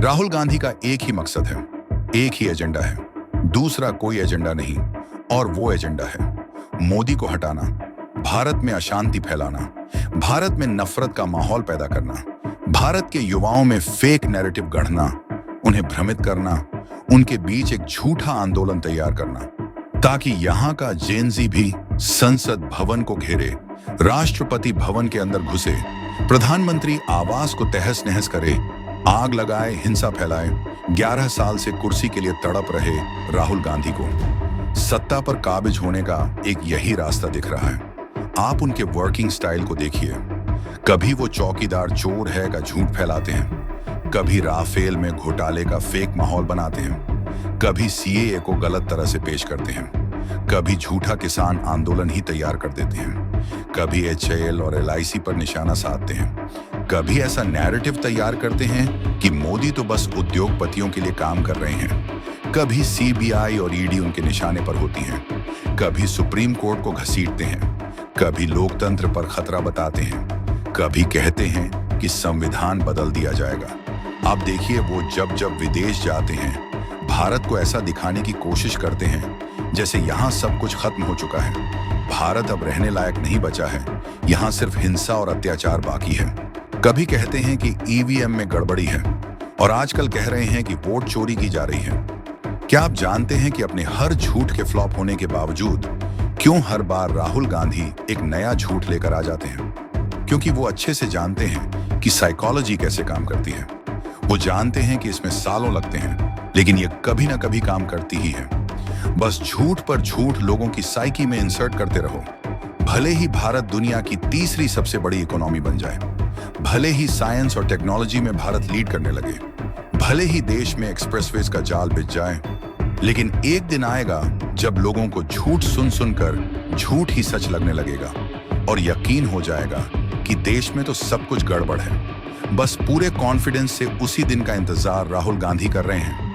राहुल गांधी का एक ही मकसद है, एक ही एजेंडा है, दूसरा कोई एजेंडा नहीं। और वो एजेंडा है मोदी को हटाना, भारत में अशांति फैलाना, भारत में नफरत का माहौल पैदा करना, भारत के युवाओं में फेक नैरेटिव गढ़ना, उन्हें भ्रमित करना, उनके बीच एक झूठा आंदोलन तैयार करना ताकि यहां का जेनजी भी संसद भवन को घेरे, राष्ट्रपति भवन के अंदर घुसे, प्रधानमंत्री आवास को तहस नहस करे, आग लगाए, हिंसा फैलाए। 11 साल से कुर्सी के लिए तड़प रहे राहुल गांधी को सत्ता पर काबिज होने का एक यही रास्ता दिख रहा है। आप उनके वर्किंग स्टाइल को देखिए। कभी वो चौकीदार चोर है का झूठ फैलाते हैं, कभी राफेल में घोटाले का फेक माहौल बनाते हैं, कभी सीएए को गलत तरह से पेश करते हैं, कभी झूठा किसान आंदोलन ही तैयार कर देते हैं, कभी एचएएल और एलआईसी पर निशाना साधते हैं, कभी ऐसा नैरेटिव तैयार करते हैं कि मोदी तो बस उद्योगपतियों के लिए काम कर रहे हैं, कभी सीबीआई और ईडी उनके निशाने पर होती हैं, कभी सुप्रीम कोर्ट को घसीटते हैं, कभी लोकतंत्र पर खतरा बताते हैं, कभी कहते हैं कि संविधान बदल दिया जाएगा। अब देखिए, वो जब जब विदेश जाते हैं भारत को ऐसा दिखाने की कोशिश करते हैं जैसे यहाँ सब कुछ खत्म हो चुका है, भारत अब रहने लायक नहीं बचा है, यहाँ सिर्फ हिंसा और अत्याचार बाकी है। कभी कहते हैं कि ईवीएम में गड़बड़ी है और आजकल कह रहे हैं कि वोट चोरी की जा रही है। क्या आप जानते हैं कि अपने हर झूठ के फ्लॉप होने के बावजूद क्यों हर बार राहुल गांधी एक नया झूठ लेकर आ जाते हैं? क्योंकि वो अच्छे से जानते हैं कि साइकोलॉजी कैसे काम करती है। वो जानते हैं कि इसमें सालों लगते हैं, लेकिन ये कभी ना कभी काम करती ही है। बस झूठ पर झूठ लोगों की साइकी में इंसर्ट करते रहो। भले ही भारत दुनिया की तीसरी सबसे बड़ी इकोनॉमी बन जाए, भले ही साइंस और टेक्नोलॉजी में भारत लीड करने लगे, भले ही देश में एक्सप्रेसवेज का जाल बिछ जाए, लेकिन एक दिन आएगा जब लोगों को झूठ सुन सुनकर झूठ ही सच लगने लगेगा और यकीन हो जाएगा कि देश में तो सब कुछ गड़बड़ है। बस पूरे कॉन्फिडेंस से उसी दिन का इंतजार राहुल गांधी कर रहे हैं।